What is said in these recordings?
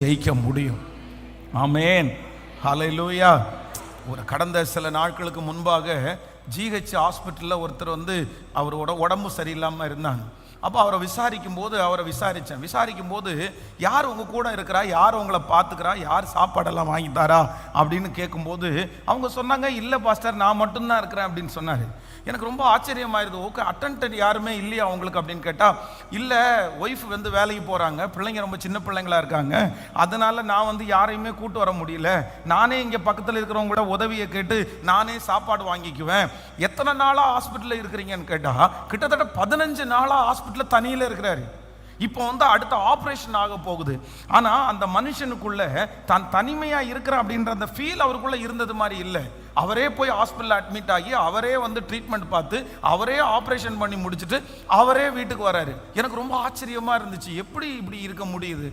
ஜெயிக்க முடியும். ஆமேன், ஹல்லேலூயா. ஒரு கடந்த சில நாட்களுக்கு முன்பாக ஜிஹெச் ஹாஸ்பிட்டலில் ஒருத்தர் அவரோட உடம்பு சரியில்லாமல் இருந்தாங்க. அப்போ அவரை விசாரிக்கும் போது யார் உங்கள் கூட இருக்கிறா, யார் உங்களை பார்த்துக்கிறா, யார் சாப்பாடெல்லாம் வாங்கித்தாரா அப்படின்னு கேட்கும்போது அவங்க சொன்னாங்க, இல்லை பாஸ்டர் நான் மட்டும்தான் இருக்கிறேன் அப்படின்னு சொன்னார். எனக்கு ரொம்ப ஆச்சரியமாயிருது. ஓகே, அட்டெண்டன்ட் யாருமே இல்லையா அவங்களுக்கு அப்படின்னு கேட்டால், இல்லை ஒய்ஃப் வேலைக்கு போகிறாங்க, பிள்ளைங்க ரொம்ப சின்ன பிள்ளைங்களா இருக்காங்க, அதனால் நான் யாரையுமே கூட்டு வர முடியல, நானே இங்கே பக்கத்தில் இருக்கிறவங்களோட உதவியை கேட்டு நானே சாப்பாடு வாங்கிக்குவேன். எத்தனை நாளாக ஹாஸ்பிட்டலில் இருக்கிறீங்கன்னு கேட்டால் கிட்டத்தட்ட 15 நாளாக ஹாஸ்பிட்டலில் தனியில் இருக்கிறாரு. இப்போ அடுத்த ஆப்ரேஷன் ஆக போகுது. ஆனால் அந்த மனுஷனுக்குள்ள தான் தனிமையாக இருக்கிற அப்படின்ற அந்த ஃபீல் அவருக்குள்ள இருந்தது மாதிரி இல்லை. அவரே போய் ஹாஸ்பிட்டலில் அட்மிட் ஆகி அவரே ட்ரீட்மெண்ட் பார்த்து அவரே ஆப்ரேஷன் பண்ணி முடிச்சுட்டு அவரே வீட்டுக்கு வராரு. எனக்கு ரொம்ப ஆச்சரியமாக இருந்துச்சு, எப்படி இப்படி இருக்க முடியுது?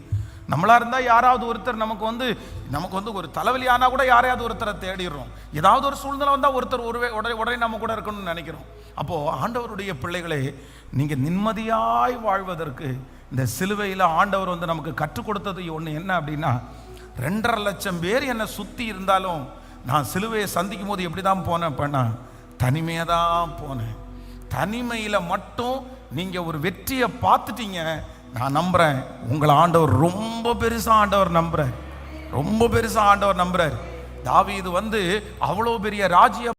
நம்மளா இருந்தால் யாராவது ஒருத்தர் நமக்கு ஒரு தலைவலி ஆனால் கூட யாரையாவது ஒருத்தரை தேடிடுறோம். ஏதாவது ஒரு சூழ்நிலை வந்தால் ஒருத்தர் உடனே நம்ம கூட இருக்கணும்னு நினைக்கிறோம். அப்போது ஆண்டவருடைய பிள்ளைகளே, நீங்கள் நிம்மதியாய் வாழ்வதற்கு இந்த சிலுவையில் ஆண்டவர் நமக்கு கற்றுக் கொடுத்தது ஒன்று என்ன அப்படின்னா, 2.5 லட்சம் பேர் என்னை சுற்றி இருந்தாலும் நான் சிலுவையை சந்திக்கும் போது எப்படி தான் போனேன் பண்ணா, தனிமையாக தான் போனேன். தனிமையில் மட்டும் நீங்கள் ஒரு வெற்றியை பார்த்துட்டீங்க. நான் நம்புகிறேன் உங்களை ஆண்டவர் ரொம்ப பெருசாக ஆண்டவர் நம்புகிறார். தாவீது அவ்வளோ பெரிய ராஜ்யம்